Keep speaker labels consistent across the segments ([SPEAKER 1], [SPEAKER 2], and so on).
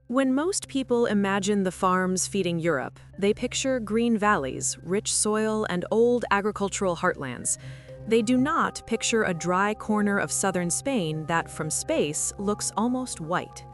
[SPEAKER 1] When most people imagine the farms feeding Europe, they picture green valleys, rich soil, and old agricultural heartlands. They do not picture a dry corner of southern Spain that, from space, looks almost white.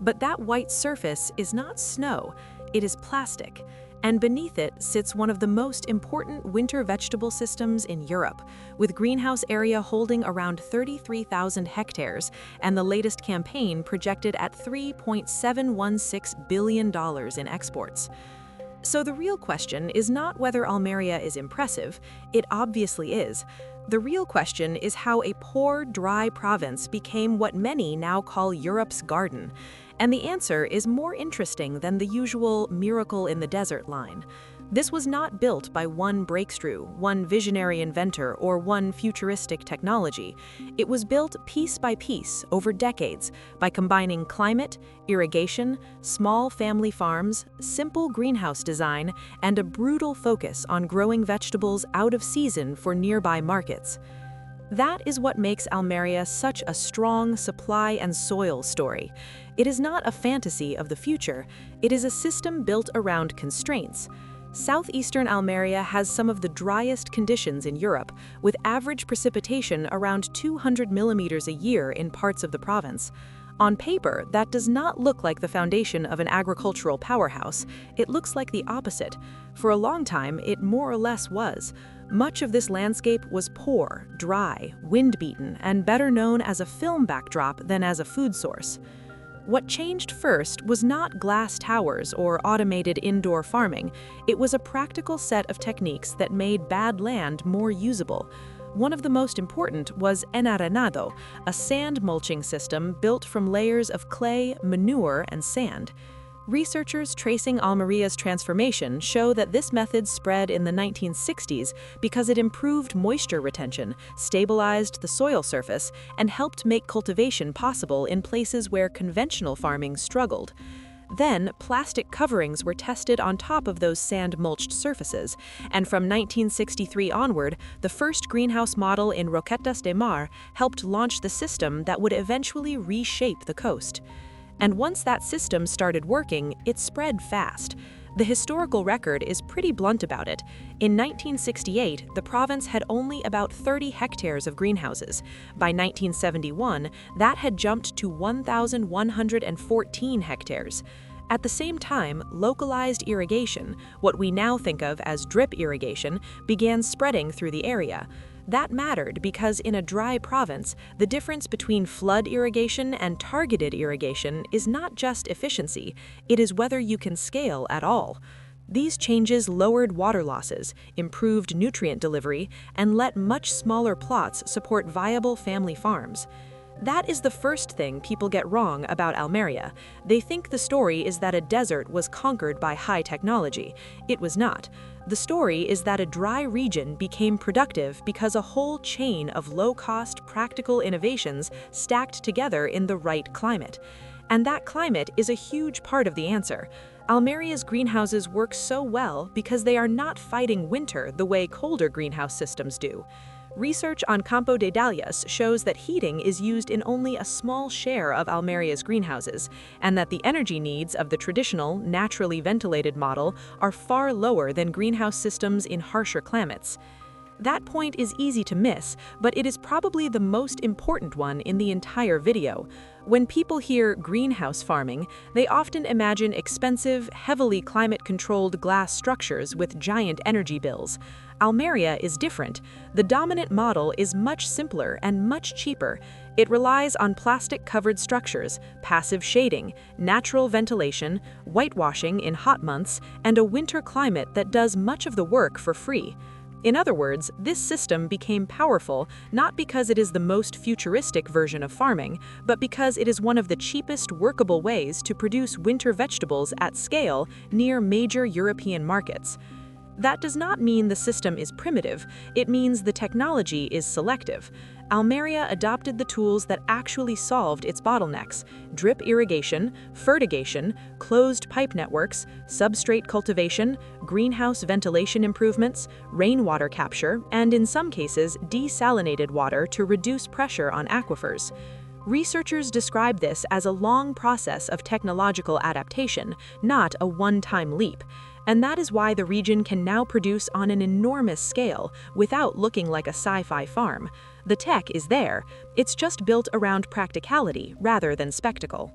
[SPEAKER 1] But that white surface is not snow, it is plastic, and beneath it sits one of the most important winter vegetable systems in Europe, with greenhouse area holding around 33,000 hectares and the latest campaign projected at $3.716 billion in exports. So the real question is not whether Almeria is impressive, it obviously is. The real question is how a poor, dry province became what many now call Europe's garden. And the answer is more interesting than the usual miracle in the desert line. This was not built by one breakthrough, one visionary inventor, or one futuristic technology. It was built piece by piece over decades by combining climate, irrigation, small family farms, simple greenhouse design, and a brutal focus on growing vegetables out of season for nearby markets. That is what makes Almeria such a strong supply and soil story. It is not a fantasy of the future, it is a system built around constraints. Southeastern Almeria has some of the driest conditions in Europe, with average precipitation around 200 millimeters a year in parts of the province. On paper, that does not look like the foundation of an agricultural powerhouse. It looks like the opposite. For a long time, it more or less was. Much of this landscape was poor, dry, wind-beaten, and better known as a film backdrop than as a food source. What changed first was not glass towers or automated indoor farming. It was a practical set of techniques that made bad land more usable. One of the most important was enarenado, a sand mulching system built from layers of clay, manure, and sand. Researchers tracing Almeria's transformation show that this method spread in the 1960s because it improved moisture retention, stabilized the soil surface, and helped make cultivation possible in places where conventional farming struggled. Then, plastic coverings were tested on top of those sand-mulched surfaces, and from 1963 onward, the first greenhouse model in Roquetas de Mar helped launch the system that would eventually reshape the coast. And once that system started working, it spread fast. The historical record is pretty blunt about it. In 1968, the province had only about 30 hectares of greenhouses. By 1971, that had jumped to 1,114 hectares. At the same time, localized irrigation, what we now think of as drip irrigation, began spreading through the area. That mattered because in a dry province, the difference between flood irrigation and targeted irrigation is not just efficiency, it is whether you can scale at all. These changes lowered water losses, improved nutrient delivery, and let much smaller plots support viable family farms. That is the first thing people get wrong about Almeria. They think the story is that a desert was conquered by high technology. It was not. The story is that a dry region became productive because a whole chain of low-cost, practical innovations stacked together in the right climate. And that climate is a huge part of the answer. Almeria's greenhouses work so well because they are not fighting winter the way colder greenhouse systems do. Research on Campo de Dalias shows that heating is used in only a small share of Almeria's greenhouses, and that the energy needs of the traditional, naturally ventilated model are far lower than greenhouse systems in harsher climates. That point is easy to miss, but it is probably the most important one in the entire video. When people hear greenhouse farming, they often imagine expensive, heavily climate-controlled glass structures with giant energy bills. Almeria is different. The dominant model is much simpler and much cheaper. It relies on plastic-covered structures, passive shading, natural ventilation, whitewashing in hot months, and a winter climate that does much of the work for free. In other words, this system became powerful not because it is the most futuristic version of farming, but because it is one of the cheapest workable ways to produce winter vegetables at scale near major European markets. That does not mean the system is primitive, it means the technology is selective. Almeria adopted the tools that actually solved its bottlenecks: drip irrigation, fertigation, closed pipe networks, substrate cultivation, greenhouse ventilation improvements, rainwater capture, and in some cases, desalinated water to reduce pressure on aquifers. Researchers describe this as a long process of technological adaptation, not a one-time leap. And that is why the region can now produce on an enormous scale without looking like a sci-fi farm. The tech is there, it's just built around practicality rather than spectacle.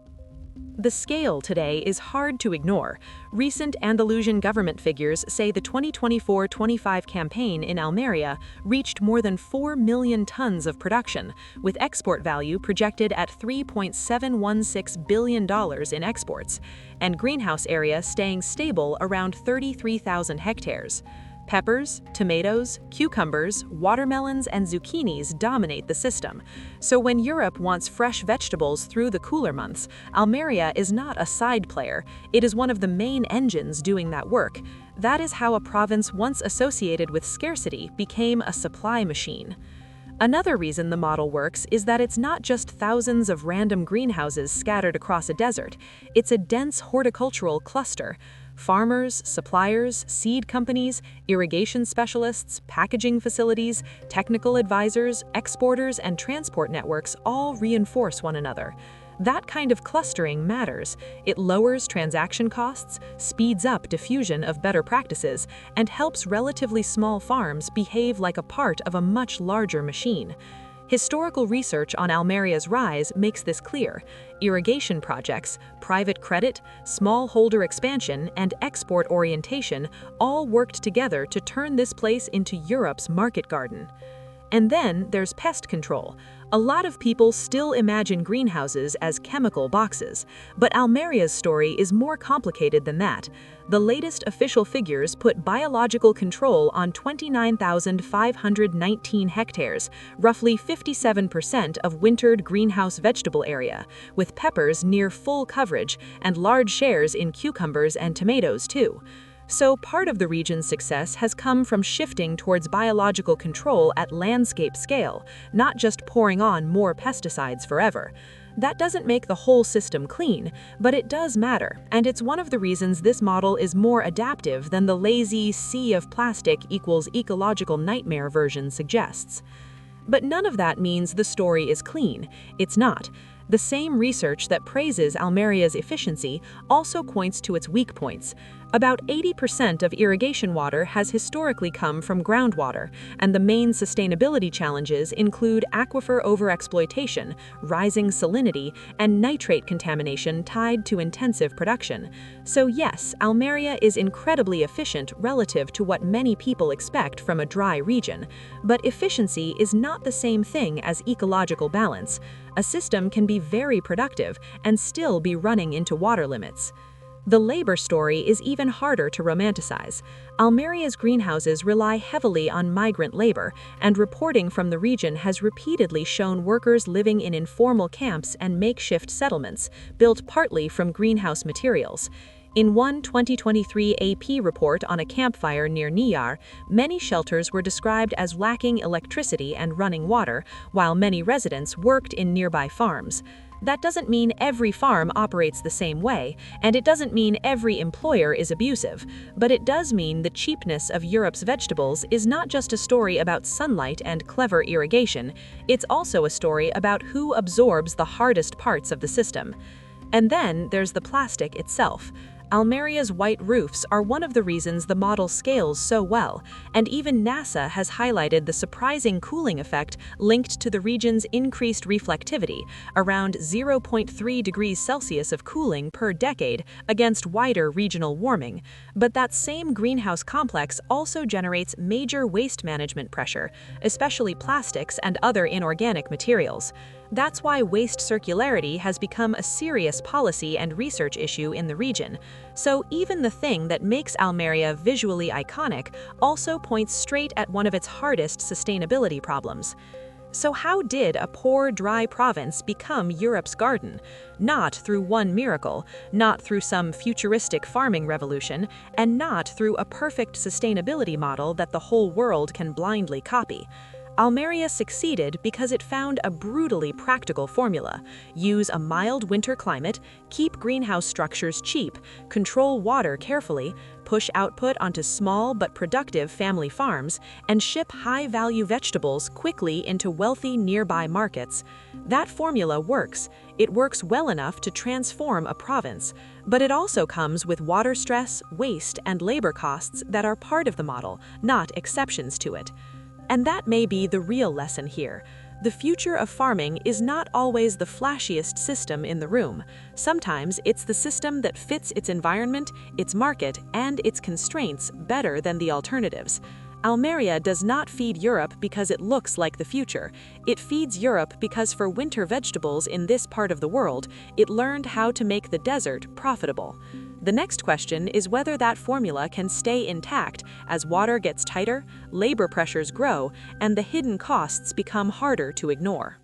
[SPEAKER 1] The scale today is hard to ignore. Recent Andalusian government figures say the 2024-25 campaign in Almeria reached more than 4 million tons of production, with export value projected at $3.716 billion in exports, and greenhouse area staying stable around 33,000 hectares. Peppers, tomatoes, cucumbers, watermelons, and zucchinis dominate the system. So when Europe wants fresh vegetables through the cooler months, Almeria is not a side player, it is one of the main engines doing that work. That is how a province once associated with scarcity became a supply machine. Another reason the model works is that it's not just thousands of random greenhouses scattered across a desert, it's a dense horticultural cluster. Farmers, suppliers, seed companies, irrigation specialists, packaging facilities, technical advisors, exporters, and transport networks all reinforce one another. That kind of clustering matters. It lowers transaction costs, speeds up diffusion of better practices, and helps relatively small farms behave like a part of a much larger machine. Historical research on Almeria's rise makes this clear. Irrigation projects, private credit, smallholder expansion, and export orientation all worked together to turn this place into Europe's market garden. And then there's pest control. A lot of people still imagine greenhouses as chemical boxes, but Almeria's story is more complicated than that. The latest official figures put biological control on 29,519 hectares, roughly 57% of wintered greenhouse vegetable area, with peppers near full coverage and large shares in cucumbers and tomatoes too. So part of the region's success has come from shifting towards biological control at landscape scale, not just pouring on more pesticides forever. That doesn't make the whole system clean, but it does matter, and it's one of the reasons this model is more adaptive than the lazy sea of plastic equals ecological nightmare version suggests. But none of that means the story is clean. It's not. The same research that praises Almeria's efficiency also points to its weak points. About 80% of irrigation water has historically come from groundwater, and the main sustainability challenges include aquifer overexploitation, rising salinity, and nitrate contamination tied to intensive production. So yes, Almeria is incredibly efficient relative to what many people expect from a dry region, but efficiency is not the same thing as ecological balance. A system can be very productive and still be running into water limits. The labor story is even harder to romanticize. Almeria's greenhouses rely heavily on migrant labor, and reporting from the region has repeatedly shown workers living in informal camps and makeshift settlements, built partly from greenhouse materials. In one 2023 AP report on a campfire near Niyar, many shelters were described as lacking electricity and running water, while many residents worked in nearby farms. That doesn't mean every farm operates the same way, and it doesn't mean every employer is abusive, but it does mean the cheapness of Europe's vegetables is not just a story about sunlight and clever irrigation, it's also a story about who absorbs the hardest parts of the system. And then there's the plastic itself. Almeria's white roofs are one of the reasons the model scales so well, and even NASA has highlighted the surprising cooling effect linked to the region's increased reflectivity, around 0.3 degrees Celsius of cooling per decade against wider regional warming. But that same greenhouse complex also generates major waste management pressure, especially plastics and other inorganic materials. That's why waste circularity has become a serious policy and research issue in the region. So even the thing that makes Almeria visually iconic also points straight at one of its hardest sustainability problems. So how did a poor, dry province become Europe's garden? Not through one miracle, not through some futuristic farming revolution, and not through a perfect sustainability model that the whole world can blindly copy. Almeria succeeded because it found a brutally practical formula: use a mild winter climate, keep greenhouse structures cheap, control water carefully, push output onto small but productive family farms, and ship high-value vegetables quickly into wealthy nearby markets. That formula works. It works well enough to transform a province, but it also comes with water stress, waste, and labor costs that are part of the model, not exceptions to it. And that may be the real lesson here. The future of farming is not always the flashiest system in the room. Sometimes it's the system that fits its environment, its market, and its constraints better than the alternatives. Almeria does not feed Europe because it looks like the future. It feeds Europe because for winter vegetables in this part of the world, it learned how to make the desert profitable. The next question is whether that formula can stay intact as water gets tighter, labor pressures grow, and the hidden costs become harder to ignore.